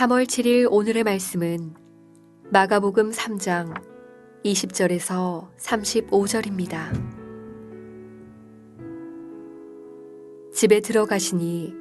3월 7일 오늘의 말씀은 마가복음 3장 20절에서 35절입니다. 집에 들어가시니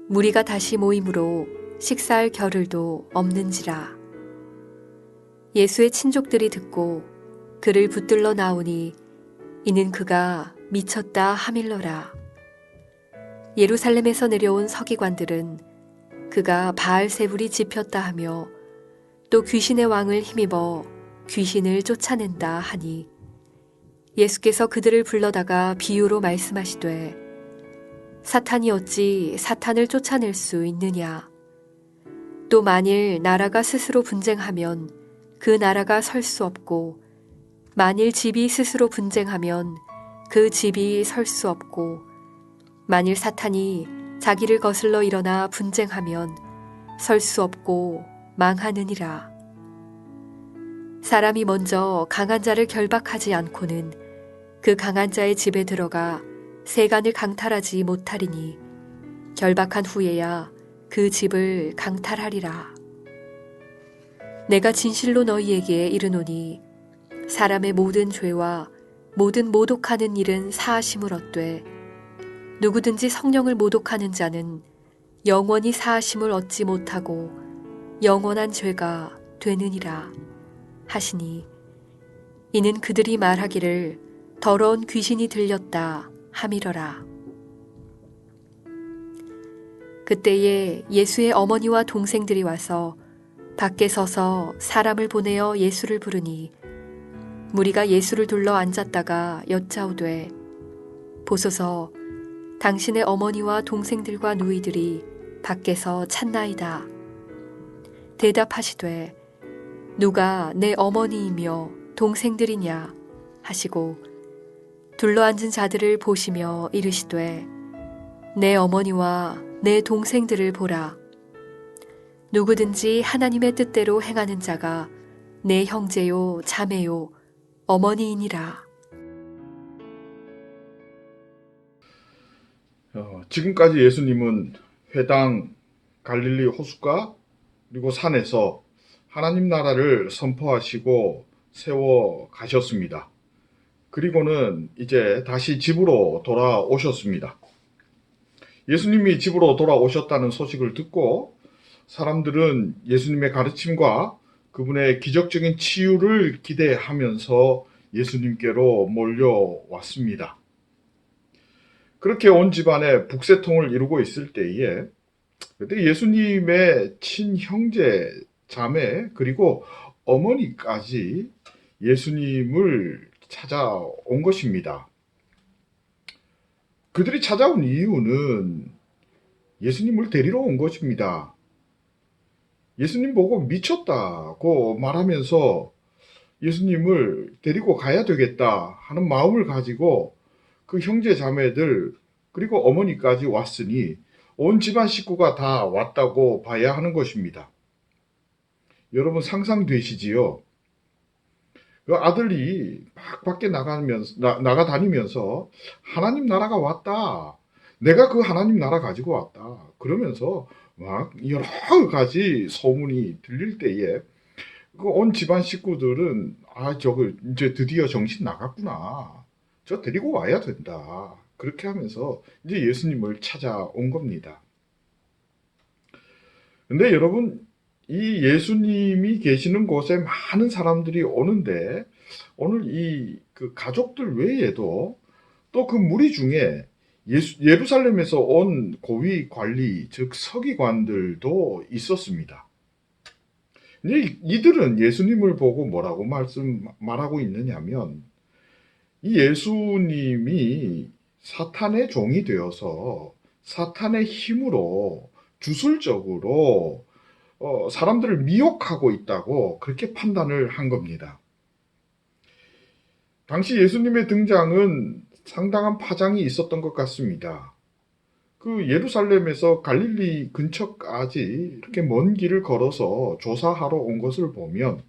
무리가 다시 모이므로 식사할 겨를도 없는지라. 예수의 친족들이 듣고 그를 붙들러 나오니 이는 그가 미쳤다 하밀러라. 예루살렘에서 내려온 서기관들은 그가 바알세불이 집혔다 하며 또 귀신의 왕을 힘입어 귀신을 쫓아낸다 하니 예수께서 그들을 불러다가 비유로 말씀하시되 사탄이 어찌 사탄을 쫓아낼 수 있느냐. 또 만일 나라가 스스로 분쟁하면 그 나라가 설 수 없고 만일 집이 스스로 분쟁하면 그 집이 설 수 없고 만일 사탄이 자기를 거슬러 일어나 분쟁하면 설 수 없고 망하느니라. 사람이 먼저 강한 자를 결박하지 않고는 그 강한 자의 집에 들어가 세간을 강탈하지 못하리니 결박한 후에야 그 집을 강탈하리라. 내가 진실로 너희에게 이르노니 사람의 모든 죄와 모든 모독하는 일은 사하심을 얻되 누구든지 성령을 모독하는 자는 영원히 사하심을 얻지 못하고 영원한 죄가 되느니라 하시니 이는 그들이 말하기를 더러운 귀신이 들렸다 하밀어라. 그때에 예수의 어머니와 동생들이 와서 밖에 서서 사람을 보내어 예수를 부르니 무리가 예수를 둘러 앉았다가 여짜오되 보소서 당신의 어머니와 동생들과 누이들이 밖에서 찾나이다. 대답하시되 누가 내 어머니이며 동생들이냐 하시고 둘러앉은 자들을 보시며 이르시되 내 어머니와 내 동생들을 보라. 누구든지 하나님의 뜻대로 행하는 자가 내 형제요 자매요 어머니이니라. 지금까지 예수님은 회당, 갈릴리 호숫가, 그리고 산에서 하나님 나라를 선포하시고 세워 가셨습니다. 그리고는 이제 다시 집으로 돌아오셨습니다. 예수님이 집으로 돌아오셨다는 소식을 듣고 사람들은 예수님의 가르침과 그분의 기적적인 치유를 기대하면서 예수님께로 몰려왔습니다. 그렇게 온 집안에 북새통을 이루고 있을 때에 그때 예수님의 친형제, 자매, 그리고 어머니까지 예수님을 찾아온 것입니다. 그들이 찾아온 이유는 예수님을 데리러 온 것입니다. 예수님 보고 미쳤다고 말하면서 예수님을 데리고 가야 되겠다 하는 마음을 가지고 그 형제 자매들 그리고 어머니까지 왔으니 온 집안 식구가 다 왔다고 봐야 하는 것입니다. 여러분 상상되시지요? 그 아들이 막 밖에 나가다니면서 하나님 나라가 왔다. 내가 그 하나님 나라 가지고 왔다. 그러면서 막 여러 가지 소문이 들릴 때에 그 온 집안 식구들은 저거 이제 드디어 정신 나갔구나. 저 데리고 와야 된다. 그렇게 하면서 이제 예수님을 찾아온 겁니다. 근데 여러분, 이 예수님이 계시는 곳에 많은 사람들이 오는데 오늘 그 가족들 외에도 또 그 무리 중에 예루살렘에서 온 고위 관리, 즉 서기관들도 있었습니다. 이들은 예수님을 보고 뭐라고 말하고 있느냐면 이 예수님이 사탄의 종이 되어서 사탄의 힘으로 주술적으로 사람들을 미혹하고 있다고 그렇게 판단을 한 겁니다. 당시 예수님의 등장은 상당한 파장이 있었던 것 같습니다. 그 예루살렘에서 갈릴리 근처까지 이렇게 먼 길을 걸어서 조사하러 온 것을 보면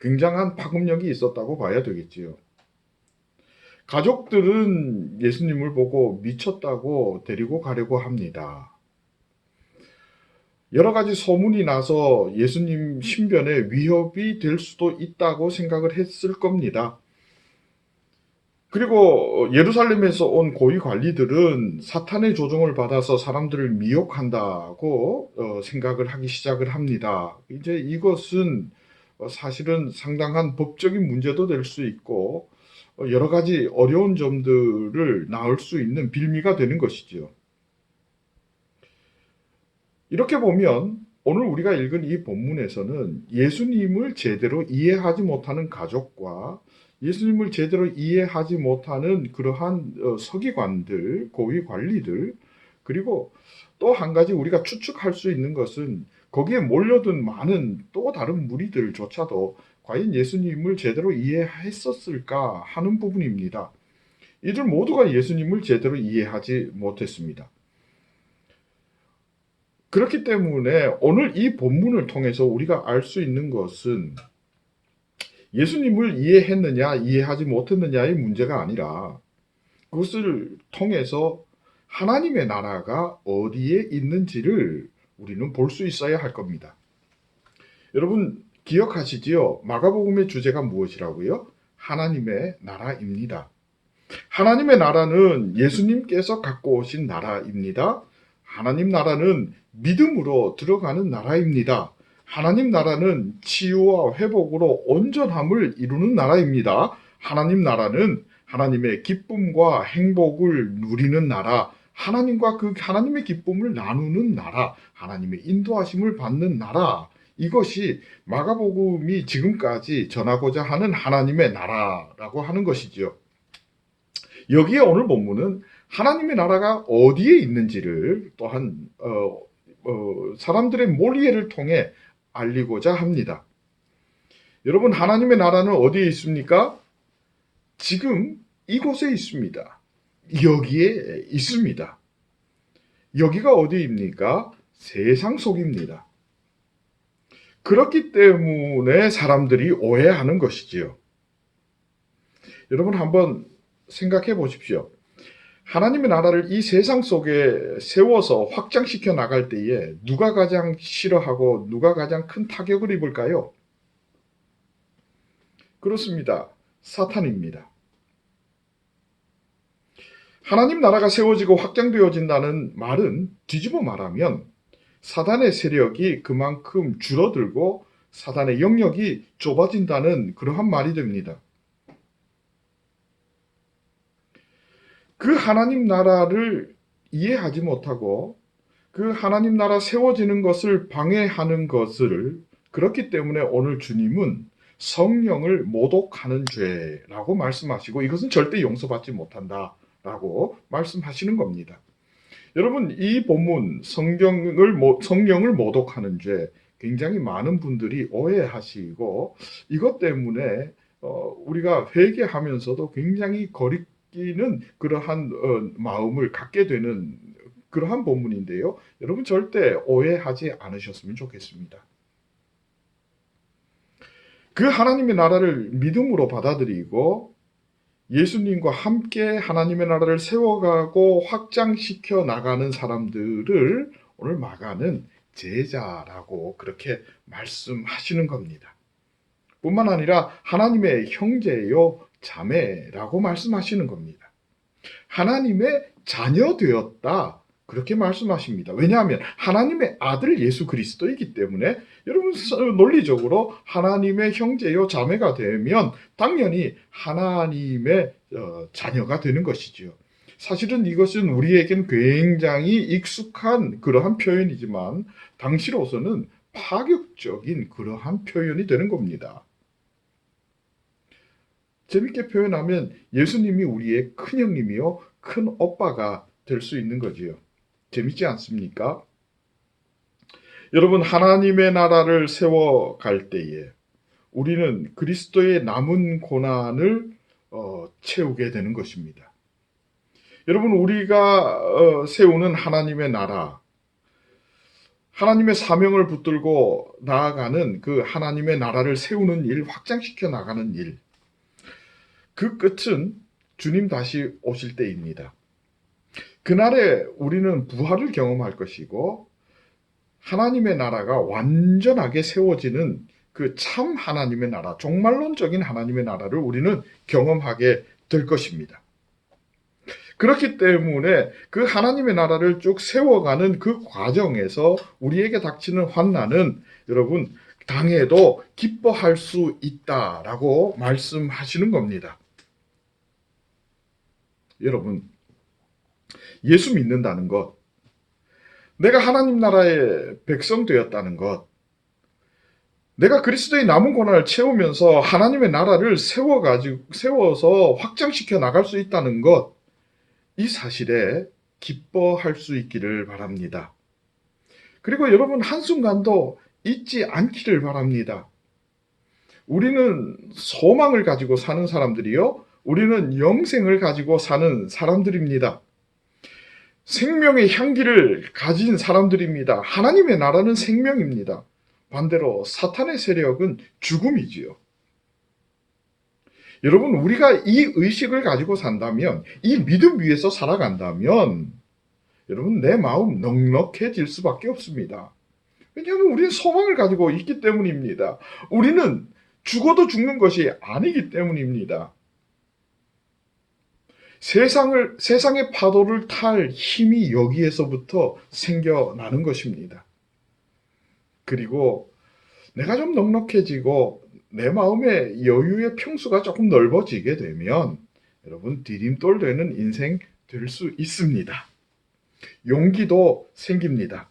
굉장한 파급력이 있었다고 봐야 되겠지요. 가족들은 예수님을 보고 미쳤다고 데리고 가려고 합니다. 여러 가지 소문이 나서 예수님 신변에 위협이 될 수도 있다고 생각을 했을 겁니다. 그리고 예루살렘에서 온 고위 관리들은 사탄의 조종을 받아서 사람들을 미혹한다고 생각을 하기 시작을 합니다. 이제 이것은 사실은 상당한 법적인 문제도 될 수 있고 여러 가지 어려운 점들을 낳을 수 있는 빌미가 되는 것이지요. 이렇게 보면 오늘 우리가 읽은 이 본문에서는 예수님을 제대로 이해하지 못하는 가족과 예수님을 제대로 이해하지 못하는 그러한 서기관들, 고위 관리들, 그리고 또 한 가지 우리가 추측할 수 있는 것은 거기에 몰려든 많은 또 다른 무리들조차도 과연 예수님을 제대로 이해했었을까 하는 부분입니다. 이들 모두가 예수님을 제대로 이해하지 못했습니다. 그렇기 때문에 오늘 이 본문을 통해서 우리가 알 수 있는 것은 예수님을 이해했느냐, 이해하지 못했느냐의 문제가 아니라 그것을 통해서 하나님의 나라가 어디에 있는지를 우리는 볼 수 있어야 할 겁니다. 여러분 기억하시지요? 마가복음의 주제가 무엇이라고요? 하나님의 나라입니다. 하나님의 나라는 예수님께서 갖고 오신 나라입니다. 하나님 나라는 믿음으로 들어가는 나라입니다. 하나님 나라는 치유와 회복으로 온전함을 이루는 나라입니다. 하나님 나라는 하나님의 기쁨과 행복을 누리는 나라, 하나님과 그 하나님의 기쁨을 나누는 나라, 하나님의 인도하심을 받는 나라, 이것이 마가복음이 지금까지 전하고자 하는 하나님의 나라라고 하는 것이지요. 여기에 오늘 본문은 하나님의 나라가 어디에 있는지를 또한 사람들의 몰이해를 통해 알리고자 합니다. 여러분 하나님의 나라는 어디에 있습니까? 지금 이곳에 있습니다. 여기에 있습니다. 여기가 어디입니까? 세상 속입니다. 그렇기 때문에 사람들이 오해하는 것이지요. 여러분 한번 생각해 보십시오. 하나님의 나라를 이 세상 속에 세워서 확장시켜 나갈 때에 누가 가장 싫어하고 누가 가장 큰 타격을 입을까요? 그렇습니다. 사탄입니다. 하나님 나라가 세워지고 확장되어진다는 말은 뒤집어 말하면 사단의 세력이 그만큼 줄어들고 사단의 영역이 좁아진다는 그러한 말이 됩니다. 그 하나님 나라를 이해하지 못하고 그 하나님 나라 세워지는 것을 방해하는 것을 그렇기 때문에 오늘 주님은 성령을 모독하는 죄라고 말씀하시고 이것은 절대 용서받지 못한다라고 말씀하시는 겁니다. 여러분 이 본문 성령을 모독하는 죄 굉장히 많은 분들이 오해하시고 이것 때문에 우리가 회개하면서도 굉장히 거리끼는 그러한 마음을 갖게 되는 그러한 본문인데요. 여러분 절대 오해하지 않으셨으면 좋겠습니다. 그 하나님의 나라를 믿음으로 받아들이고 예수님과 함께 하나님의 나라를 세워가고 확장시켜 나가는 사람들을 오늘 마가는 제자라고 그렇게 말씀하시는 겁니다. 뿐만 아니라 하나님의 형제요 자매라고 말씀하시는 겁니다. 하나님의 자녀 되었다 그렇게 말씀하십니다. 왜냐하면 하나님의 아들 예수 그리스도이기 때문에 여러분 논리적으로 하나님의 형제요 자매가 되면 당연히 하나님의 자녀가 되는 것이지요. 사실은 이것은 우리에겐 굉장히 익숙한 그러한 표현이지만 당시로서는 파격적인 그러한 표현이 되는 겁니다. 재밌게 표현하면 예수님이 우리의 큰형님이요 큰 오빠가 될 수 있는 거지요. 재밌지 않습니까? 여러분 하나님의 나라를 세워갈 때에 우리는 그리스도의 남은 고난을 채우게 되는 것입니다. 여러분 우리가 세우는 하나님의 나라, 하나님의 사명을 붙들고 나아가는 그 하나님의 나라를 세우는 일, 확장시켜 나가는 일, 그 끝은 주님 다시 오실 때입니다. 그날에 우리는 부활을 경험할 것이고 하나님의 나라가 완전하게 세워지는 그 참 하나님의 나라, 종말론적인 하나님의 나라를 우리는 경험하게 될 것입니다. 그렇기 때문에 그 하나님의 나라를 쭉 세워가는 그 과정에서 우리에게 닥치는 환난은 여러분 당해도 기뻐할 수 있다라고 말씀하시는 겁니다. 여러분, 예수 믿는다는 것, 내가 하나님 나라의 백성 되었다는 것, 내가 그리스도의 남은 고난을 채우면서 하나님의 나라를 세워서 확장시켜 나갈 수 있다는 것, 이 사실에 기뻐할 수 있기를 바랍니다. 그리고 여러분 한순간도 잊지 않기를 바랍니다. 우리는 소망을 가지고 사는 사람들이요. 우리는 영생을 가지고 사는 사람들입니다. 생명의 향기를 가진 사람들입니다. 하나님의 나라는 생명입니다. 반대로 사탄의 세력은 죽음이지요. 여러분, 우리가 이 의식을 가지고 산다면, 이 믿음 위에서 살아간다면, 여러분, 내 마음 넉넉해질 수밖에 없습니다. 왜냐하면 우리는 소망을 가지고 있기 때문입니다. 우리는 죽어도 죽는 것이 아니기 때문입니다. 세상의 파도를 탈 힘이 여기에서부터 생겨나는 것입니다. 그리고 내가 좀 넉넉해지고 내 마음의 여유의 평수가 조금 넓어지게 되면 여러분 디딤돌 되는 인생 될 수 있습니다. 용기도 생깁니다.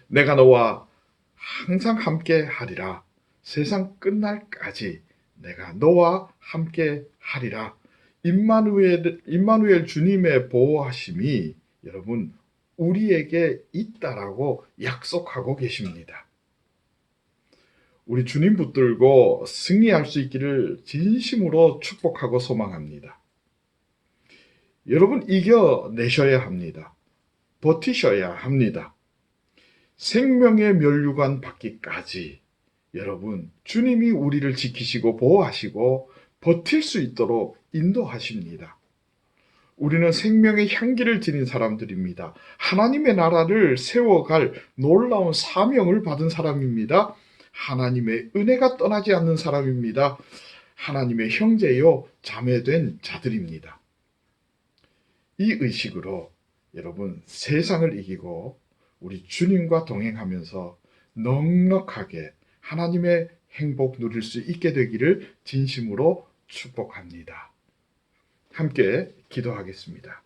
내가 너와 항상 함께 하리라. 세상 끝날까지 내가 너와 함께 하리라. 임마누엘 주님의 보호하심이 여러분 우리에게 있다라고 약속하고 계십니다. 우리 주님 붙들고 승리할 수 있기를 진심으로 축복하고 소망합니다. 여러분 이겨내셔야 합니다. 버티셔야 합니다. 생명의 면류관 받기까지 여러분 주님이 우리를 지키시고 보호하시고 버틸 수 있도록 인도하십니다. 우리는 생명의 향기를 지닌 사람들입니다. 하나님의 나라를 세워갈 놀라운 사명을 받은 사람입니다. 하나님의 은혜가 떠나지 않는 사람입니다. 하나님의 형제요 자매된 자들입니다. 이 의식으로 여러분 세상을 이기고 우리 주님과 동행하면서 넉넉하게 하나님의 행복 누릴 수 있게 되기를 진심으로 축복합니다. 함께 기도하겠습니다.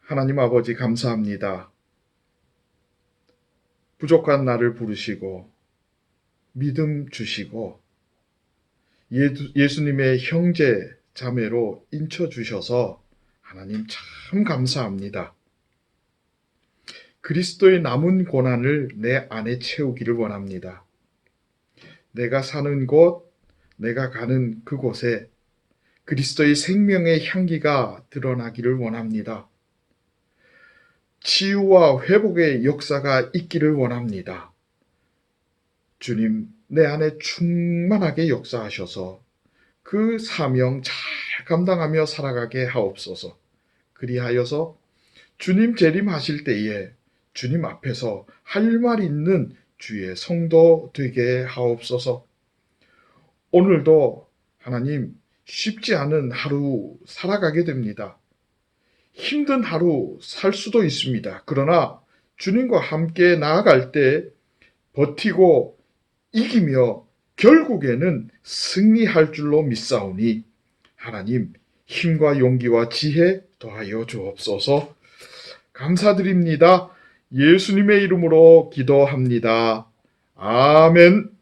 하나님 아버지 감사합니다. 부족한 나를 부르시고 믿음 주시고 예수님의 형제 자매로 인쳐주셔서 하나님 참 감사합니다. 그리스도의 남은 고난을 내 안에 채우기를 원합니다. 내가 사는 곳, 내가 가는 그곳에 그리스도의 생명의 향기가 드러나기를 원합니다. 치유와 회복의 역사가 있기를 원합니다. 주님, 내 안에 충만하게 역사하셔서 그 사명 잘 감당하며 살아가게 하옵소서. 그리하여서 주님 재림하실 때에 주님 앞에서 할 말 있는 주의 성도 되게 하옵소서. 오늘도 하나님 쉽지 않은 하루 살아가게 됩니다. 힘든 하루 살 수도 있습니다. 그러나 주님과 함께 나아갈 때 버티고 이기며 결국에는 승리할 줄로 믿사오니 하나님 힘과 용기와 지혜 더하여 주옵소서. 감사드립니다. 예수님의 이름으로 기도합니다. 아멘.